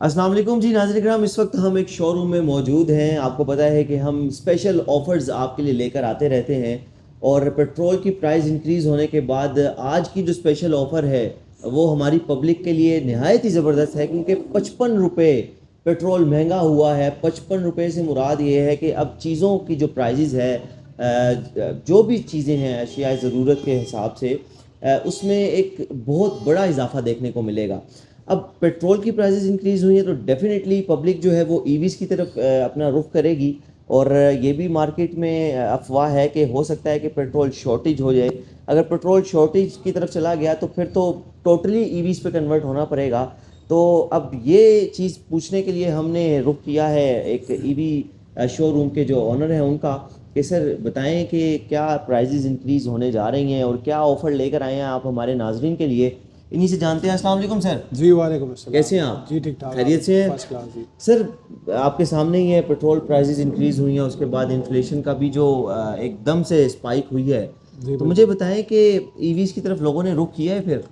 अस्सलाम वालेकुम जी नाज़रीन किराम, इस वक्त हम एक शोरूम में मौजूद हैं। आपको पता है कि हम स्पेशल ऑफ़र्स आपके लिए लेकर आते रहते हैं और पेट्रोल की प्राइस इंक्रीज़ होने के बाद आज की जो स्पेशल ऑफ़र है वो हमारी पब्लिक के लिए नहायत ही ज़बरदस्त है, क्योंकि 55 रुपये पेट्रोल महंगा हुआ है। 55 रुपये से मुराद ये है कि अब चीज़ों की जो प्राइजेज़ है, जो भी चीज़ें हैं अशिया ज़रूरत के हिसाब से, उसमें एक बहुत बड़ा इजाफा देखने को मिलेगा। अब पेट्रोल की प्राइसेस इंक्रीज़ हुई हैं तो डेफ़िनेटली पब्लिक जो है वो ईवीज़ की तरफ अपना रुख करेगी। और ये भी मार्केट में अफ़वाह है कि हो सकता है कि पेट्रोल शॉर्टेज हो जाए। अगर पेट्रोल शॉर्टेज की तरफ चला गया तो फिर तो टोटली ईवीज़ पे कन्वर्ट होना पड़ेगा। तो अब ये चीज़ पूछने के लिए हमने रुख किया है एक ईवी शोरूम के जो ओनर हैं उनका, कि सर बताएं कि क्या प्राइसेस इंक्रीज़ होने जा रही हैं और क्या ऑफ़र लेकर आए हैं आप हमारे नाज़रीन के लिए। इन्हीं से जानते हैं। अस्सलाम वालेकुम सर। जी वालेकुम अस्सलाम। कैसे हैं आप? जी ठीक ठाक, खैरियत से हैं? फर्स्ट क्लास जी। सर आपके सामने ही है, पेट्रोल प्राइसेस इंक्रीज़ हुई हैं, उसके बाद इन्फ्लेशन का भी जो एकदम से स्पाइक हुई है। जी तो मुझे बिल्कुल। बताएं कि ईवीज़ की तरफ लोगों ने रुख किया है फिर?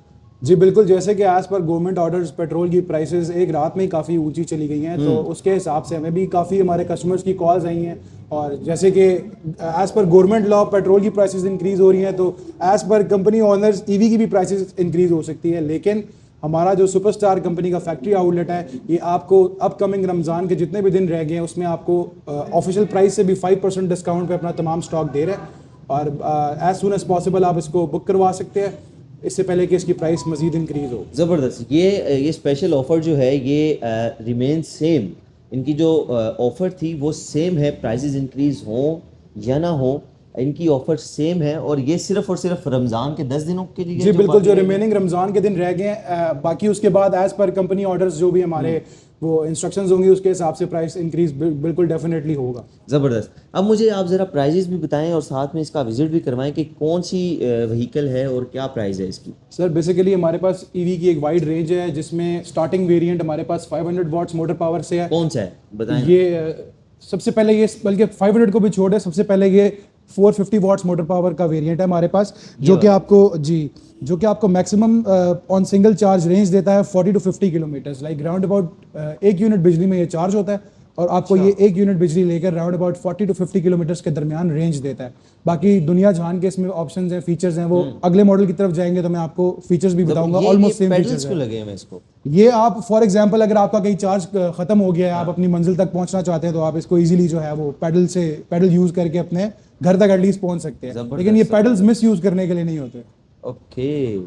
जी बिल्कुल, जैसे कि as per government orders petrol की प्राइसेस एक रात में ही काफ़ी ऊंची चली गई हैं, तो उसके हिसाब से हमें भी काफ़ी हमारे कस्टमर्स की कॉल्स आई हैं। और जैसे कि as per government law petrol की प्राइसेस इंक्रीज़ हो रही हैं, तो as per company honours EV की भी प्राइसेस इंक्रीज़ हो सकती है। लेकिन हमारा जो सुपरस्टार कंपनी का फैक्ट्री आउटलेट है, ये आपको अपकमिंग रमज़ान के जितने भी दिन रह गए हैं उसमें आपको ऑफिशियल प्राइस से भी 5% डिस्काउंट पे अपना तमाम स्टॉक दे रहे हैं। और एज सुन एज पॉसिबल आप इसको बुक करवा सकते हैं, इससे पहले कि इसकी प्राइस मजीद इंक्रीज हो। ज़बरदस्त। ये स्पेशल ऑफ़र जो है ये रिमेन सेम। इनकी जो ऑफ़र थी वो सेम है, प्राइसेस इंक्रीज़ हों या ना हो, इनकी ऑफ़र सेम है। और ये सिर्फ़ और सिर्फ रमज़ान के 10 दिनों के लिए जी जो बिल्कुल, बाकी जो रह गए। रिमेनिंग रमज़ान के दिन रह गए हैं, बाकी उसके बाद एज पर कंपनी ऑर्डर्स जो भी हमारे वो इंस्ट्रक्शंस होंगी उसके हिसाब से प्राइस इंक्रीज बिल्कुल डेफिनेटली होगा। ज़बरदस्त। अब मुझे आप ज़रा प्राइजेज़ भी बताएं और साथ में इसका विज़िट भी करवाएं कि कौन सी व्हीकल है और क्या प्राइस है इसकी। सर बेसिकली हमारे पास ईवी की एक वाइड रेंज है, जिसमें स्टार्टिंग वेरिएंट हमारे पास 500 वॉट्स मोटर पावर से है। कौन सा है बताएं ना। ये सबसे पहले ये, बल्कि 500 को भी छोड़ दे, सबसे पहले ये 450 वॉट्स मोटर पावर का वेरिएंट है हमारे पास, जो कि आपको maximum on single charge range देता है 40 to 50 kilometres, like round about 1 unit बिजली में ये चार्ज होता है। और आपको ये 1 यूनिट बिजली लेकर राउंड अबाउट 40 to 50 किलोमीटर्स के दरमियान रेंज देता है। बाकी दुनिया जहान के इसमें ऑप्शंस हैं, फीचर्स हैं, वो अगले मॉडल की तरफ जाएंगे तो मैं आपको फीचर्स भी बताऊंगा। ऑलमोस्ट सेम पेडल्स फीचर्स क्यों हैं। लगे हैं इसको? ये आप फॉर एग्जांपल अगर आपका कहीं चार्ज खत्म हो गया है, आप अपनी मंजिल तक पहुंचना चाहते हैं, तो आप इसको इजीली जो है वो पैडल यूज करके अपने घर तक एटलीस्ट पहुंच सकते हैं। लेकिन ये पैडल्स मिस यूज करने के लिए नहीं होते। ओके,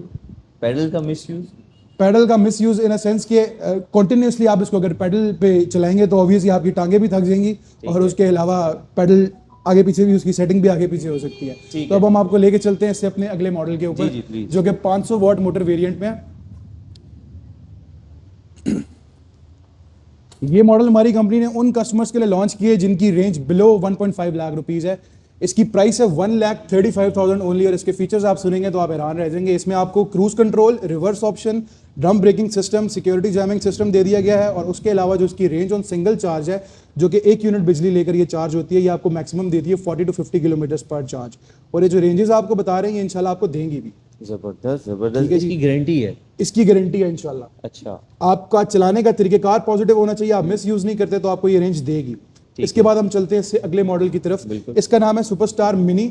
पैडल का मिसयूज। पैडल का miss use in a sense कि कंटिन्यूसली आप इसको अगर पैडल पे चलाएंगे तो ऑब्वियसली आपकी टांगे भी थक जाएंगी, और उसके अलावा पैडल आगे पीछे भी, उसकी सेटिंग भी आगे पीछे हो सकती है। तो अब हम आपको लेके चलते हैं इससे अपने अगले मॉडल के ऊपर, जो कि 500 वॉट मोटर वेरिएंट में है। ये मॉडल हमारी कंपनी ने उन कस्टमर्स के लिए लॉन्च किए जिनकी रेंज बिलो 1.5 लाख रुपीस है। इसकी प्राइस है 1,35,000 ओनली, और इसके फीचर्स आप सुनेंगे तो आप हैरान रह जाएंगे। इसमें आपको cruise control, reverse option, drum braking system, security jamming system दे दिया गया है। और उसके अलावा जो इसकी रेंज ऑन सिंगल चार्ज है, जो कि 1 यूनिट बिजली लेकर ये चार्ज होती है, ये आपको मैक्सिमम देती है 40 to 50 किलोमीटर्स पर चार्ज। और ये जो रेंजेस आपको बता रहे हैं इंशाल्लाह आपको देंगी भी। ज़बरदस्त ज़बरदस्त। इसकी गारंटी है? इसकी गारंटी है इंशाल्लाह। अच्छा। आपका चलाने का तरीकेकार पॉजिटिव होना चाहिए, आप मिस यूज नहीं करते तो आपको ये रेंज देगी। इसके बाद हम चलते हैं इससे अगले मॉडल की तरफ। इसका नाम है सुपरस्टार मिनी,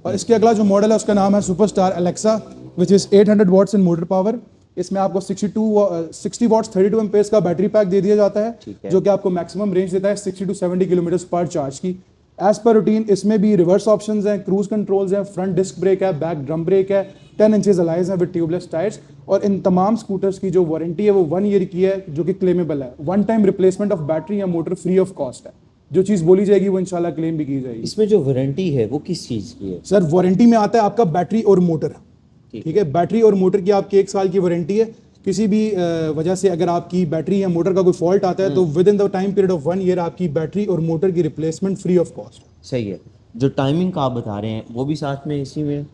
और इसके अगला जो मॉडल है उसका नाम है superstar Alexa, which is 800 what's in motor power. इसमें आपको 60 वॉट्स 32 एम्पेयर्स का बैटरी पैक दे दिया जाता है, जो कि आपको मैक्सिमम रेंज देता है 60 to 70 किलोमीटर्स पर चार्ज की। एज पर रूटीन इसमें भी रिवर्स ऑप्शंस हैं, क्रूज कंट्रोल्स हैं, फ्रंट डिस्क ब्रेक है, बैक ड्रम ब्रेक है, 10 इंचेस अलाइज है विद ट्यूबलेस टायर्स। और इन तमाम स्कूटर्स की जो वारंटी है वो 1 ईयर की है, जो कि क्लेमेबल है। 1 टाइम रिप्लेसमेंट ऑफ बैटरी या मोटर फ्री ऑफ कॉस्ट है। जो चीज़ बोली जाएगी वो इंशाल्लाह क्लेम भी की जाएगी। इसमें जो वारंटी है वो किस चीज़ की है? सर वारंटी में आता है आपका बैटरी और मोटर, ठीक है। बैटरी और मोटर की आपकी 1 साल की वारंटी है। किसी भी वजह से अगर आपकी बैटरी या मोटर का कोई फॉल्ट आता है तो with in the time period of 1 year आपकी बैटरी और मोटर की रिप्लेसमेंट फ्री ऑफ कॉस्ट। सही है। जो टाइमिंग का आप बता रहे हैं वो भी साथ में इसी में?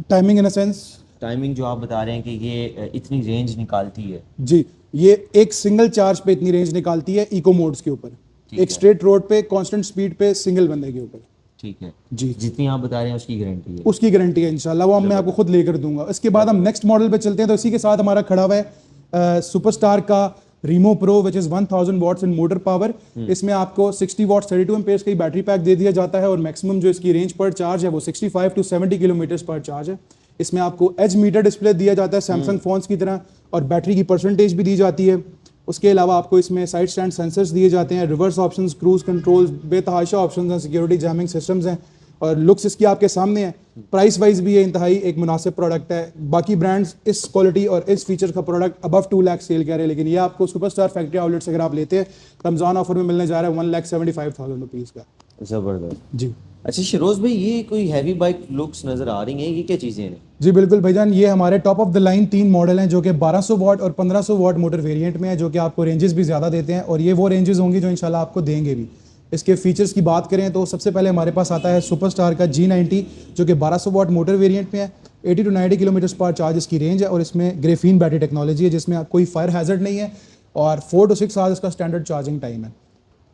Timing in a sense? Timing जो आप बता रहे हैं कि ये इतनी रेंज निकालती है। जी, ये एक सिंगल चार्ज पे इतनी रेंज निकालती है इको मोड्स के ऊपर, एक स्ट्रेट रोड पे कांस्टेंट स्पीड पे सिंगल बंदे के ऊपर। ठीक है जी, जितनी आप बता रहे हैं उसकी गारंटी है? उसकी गारंटी है इंशाल्लाह, वो मैं आपको खुद लेकर दूंगा। इसके बाद हम नेक्स्ट मॉडल पे चलते हैं, तो इसी के साथ हमारा खड़ा हुआ है सुपरस्टार का Rimo pro which is 1000 what's in motor power. इसमें आपको 60 वॉट्स 32 एम्पेयर्स का बैटरी पैक दे दिया जाता है और मैक्सिमम जो इसकी रेंज पर चार्ज है वो 65 टू 70 किलोमीटर पर चार्ज है। इसमें आपको एज मीटर डिस्प्ले दिया जाता है सैमसंग फोन्स की तरह और बैटरी की परसेंटेज भी दी जाती है। उसके अलावा आपको इसमें साइड स्टैंड सेंसर्स दिए जाते हैं, रिवर्स ऑप्शंस, क्रूज कंट्रोल, बेतहाशा ऑप्शंस हैं, सिक्योरिटी जैमिंग सिस्टम्स हैं और लुक्स इसकी आपके सामने है। प्राइस वाइज भी ये इंतहाई एक मुनासिब प्रोडक्ट है। बाकी ब्रांड्स इस क्वालिटी और इस फीचर का प्रोडक्ट अबव 2 लाख सेल कर रहे हैं, लेकिन ये आपको सुपरस्टार फैक्ट्री आउटलेट से अगर आप लेते हैं रमज़ान ऑफर में मिलने जा रहा है 1,75,000 रुपीज़ का। ज़बरदस्त जी अच्छा शिरोज भाई, ये कोई हैवी बाइक लुक्स नज़र आ रही हैं, ये क्या चीज़ें हैं? जी बिल्कुल भाईजान, ये हमारे top of the line 3 model हैं जो कि 1200 वॉट और 1500 वॉट मोटर वेरिएंट में है, जो कि आपको रेंजेस भी ज़्यादा देते हैं और ये वो रेंजेस होंगी जो इंशाल्लाह आपको देंगे भी। इसके फीचर्स की बात करें तो सबसे पहले हमारे पास आता है सुपरस्टार का G90 जो कि 1200 वॉट मोटर वेरिएंट में है। 80 टू 90 किलोमीटर पर चार्ज इसकी रेंज है और इसमें ग्रेफीन बैटरी टेक्नोलॉजी है जिसमें कोई फायर हैजर्ड नहीं है और 4 टू 6 आवर्स इसका स्टैंडर्ड चार्जिंग टाइम है।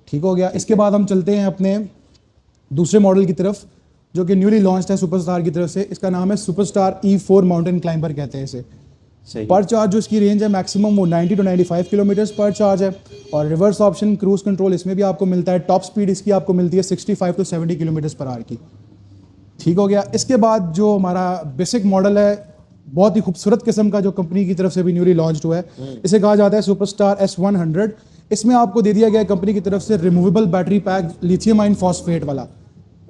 ठीक हो गया। इसके बाद हम चलते हैं अपने दूसरे मॉडल की तरफ जो कि न्यूली लॉन्च्ड है सुपरस्टार की तरफ से। इसका नाम है सुपरस्टार E4 माउंटेन क्लाइंबर कहते हैं इसे। सही। पर चार्ज जो इसकी रेंज है मैक्सिमम वो 90 टू 95 किलोमीटर्स पर चार्ज है और रिवर्स ऑप्शन, क्रूज कंट्रोल इसमें भी आपको मिलता है। टॉप स्पीड इसकी आपको मिलती है 65 टू 70 किलोमीटर पर आवर की। ठीक हो गया। इसके बाद जो हमारा बेसिक मॉडल है बहुत ही खूबसूरत किस्म का जो कंपनी की तरफ से भी न्यूली लॉन्च्ड हुआ है, इसे कहा जाता है सुपरस्टार S100। इसमें आपको दे दिया गया है कंपनी की तरफ से removable battery pack lithium ion phosphate वाला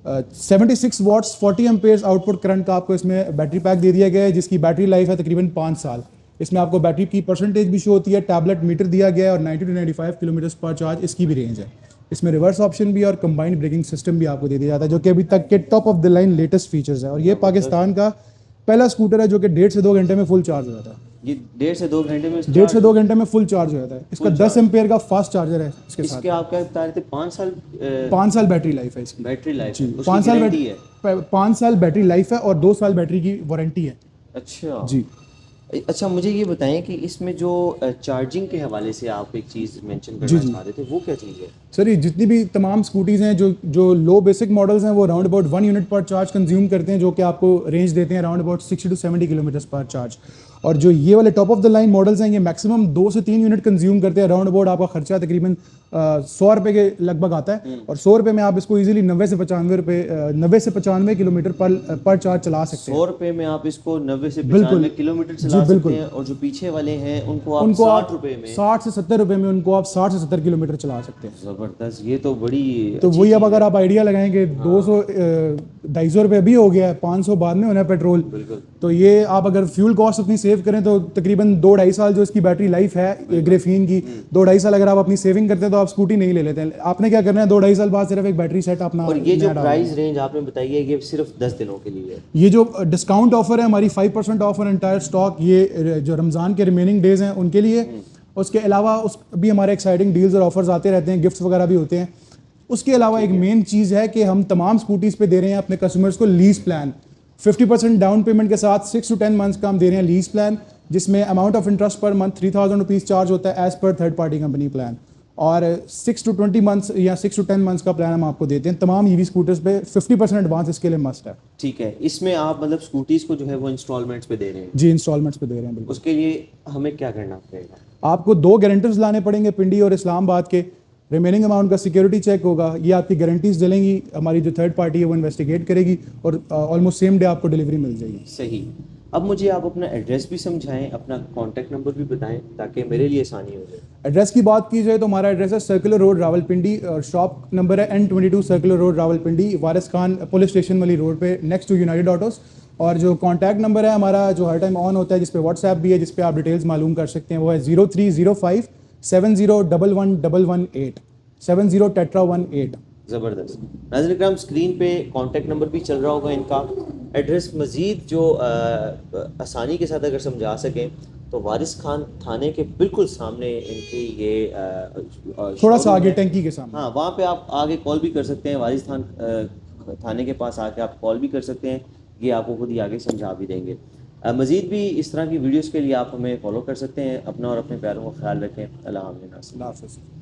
76 वॉट्स 40 एम्पेयर्स आउटपुट करंट का आपको इसमें बैटरी पैक दे दिया गया है जिसकी बैटरी लाइफ है तकरीबन 5 साल। इसमें आपको बैटरी की परसेंटेज भी शो होती है, टैबलेट मीटर दिया गया है और 90 टू 95 किलोमीटर पर चार्ज इसकी भी रेंज है। इसमें रिवर्स ऑप्शन भी और कंबाइंड ब्रेकिंग सिस्टम भी आपको दे दिया जाता है जो कि अभी तक के top of the line latest features है और ये पाकिस्तान का पहला स्कूटर है जो कि 1.5 से 2 घंटे में फुल चार्ज हो जाता है। ये 1.5 से 2 घंटे में 1.5 से 2 घंटे में फुल चार्ज हो जाता है। इसका 10 एम्पेयर का फास्ट चार्जर है इसके साथ। इसके आप क्या बता रहे थे? 5 साल बैटरी लाइफ है इसकी। बैटरी लाइफ जी, उसकी 5 साल गारंटी है। 5 साल बैटरी लाइफ है और 2 साल बैटरी की वारंटी है। अच्छा जी। अच्छा मुझे ये बताएं कि इसमें जो चार्जिंग के हवाले से आप एक चीज़ मेंशन करना जी, जी। चाह रहे थे, वो क्या चीज़ है? सर ये जितनी भी तमाम स्कूटीज़ हैं जो लो बेसिक मॉडल्स हैं वो राउंड अबाउट 1 यूनिट पर चार्ज कंज्यूम करते हैं जो कि आपको रेंज देते हैं राउंड अबाउट 60 टू 70 किलोमीटर पर चार्ज। और जो ये वाले top of the line models हैं ये मैक्सिमम 2 से 3 यूनिट कंज्यूम करते हैं। राउंड अबाउट आपका खर्चा तकरीबन 100 रुपये के लगभग आता है और 100 रुपये में आप इसको इजीली 90 से 95 किलोमीटर पर चार्ज चला सकते हैं। 100 रुपये में आप इसको 90 से बिल्कुल। 95 किलोमीटर चला सकते हैं और जो पीछे वाले हैं उनको आप 60 रुपये में 60 से 70 रुपये में उनको आप 60 से 70 किलोमीटर चला सकते हैं। ज़बरदस्त, ये तो बड़ी तो वही अब अगर आप आइडिया लगाएंगे 200-250 रुपये अभी हो गया है, 500 बाद में होना है पेट्रोल। बिल्कुल। तो ये आप अगर फ्यूल कॉस्ट अपनी सेव करें तो तकरीबन 2-2.5 साल जो इसकी बैटरी लाइफ है ग्रेफीन की 2-2.5 साल अगर आप अपनी सेविंग करते हैं तो आप स्कूटी नहीं ले लेते हैं। आपने क्या करना है 2-2.5 साल बाद सिर्फ एक बैटरी सेट अपना। और ये जो प्राइस रेंज आपने बताई है ये सिर्फ 10 दिनों के लिए है। ये जो डिस्काउंट ऑफर है हमारी 5% ऑफ ऑन एंटायर स्टॉक, ये जो रमज़ान के रिमेनिंग डेज हैं उनके लिए। उसके अलावा भी हमारे एक्साइटिंग डील्स और ऑफर्स आते रहते हैं, गिफ्ट्स वगैरह भी होते हैं। उसके अलावा एक मेन चीज़ है कि हम तमाम स्कूटीज़ पे दे रहे हैं अपने कस्टमर्स को लीज प्लान 50% डाउन पेमेंट के साथ 6 टू 10 मंथ्स का हम दे रहे हैं लीज प्लान जिसमें amount of interest per month 3000 rupees charge होता है as per third party company plan और 6 टू 20 मंथ्स या 6 टू 10 मंथ्स का प्लान हम आपको देते हैं। तमाम ईवी स्कूटर्स पे 50% एडवांस इसके लिए मस्ट है। ठीक है, इसमें आप मतलब स्कूटीज़ को जो है वो इंस्टॉलमेंट्स पे दे रहे हैं? जी इंस्टॉलमेंट्स पे दे रहे हैं बिल्कुल। उसके लिए हमें क्या करना पड़ेगा? आपको 2 गारंटर्स लाने पड़ेंगे पिंडी और इस्लामाबाद के। रिमेनिंग अमाउंट का सिक्योरिटी चेक होगा, ये आपकी गारंटीज डलेंगी, हमारी जो थर्ड पार्टी है वो इन्वेस्टिगेट करेगी और ऑलमोस्ट सेम डे आपको डिलीवरी मिल जाएगी। सही। अब मुझे आप अपना एड्रेस भी समझाएं, अपना कॉन्टैक्ट नंबर भी बताएं ताकि मेरे लिए आसानी हो जाए। एड्रेस की बात की जाए तो हमारा एड्रेस है सर्कुलर रोड रावलपिंडी और शॉप नंबर है N22 सर्कुलर रोड रावलपिंडी, वारिस खान पुलिस स्टेशन वाली रोड पे नेक्स्ट टू यूनाइटेड ऑटोस। और जो कॉन्टैक्ट नंबर है हमारा जो हर टाइम ऑन होता है जिस पे व्हाट्सएप भी है जिस पे आप डिटेल्स मालूम कर सकते हैं वो है 0305 701118 70 ज़बरदस्त। नाज़रीन इकराम स्क्रीन पे कॉन्टैक्ट नंबर भी चल रहा होगा इनका। एड्रेस मज़ीद जो आसानी के साथ अगर समझा सकें तो वारिस खान थाने के बिल्कुल सामने इनकी ये थोड़ा सा आगे टंकी के सामने। हाँ, वहाँ पे आप आगे कॉल भी कर सकते हैं। वारिस खान थाने के पास आके आप कॉल भी कर सकते हैं, ये आपको खुद ही आगे समझा भी देंगे। मज़ीद भी इस तरह की वीडियोज़ के लिए आप हमें फॉलो कर सकते हैं। अपना और अपने प्यारों का ख्याल रखें। अल्लाह हाफ़िज़।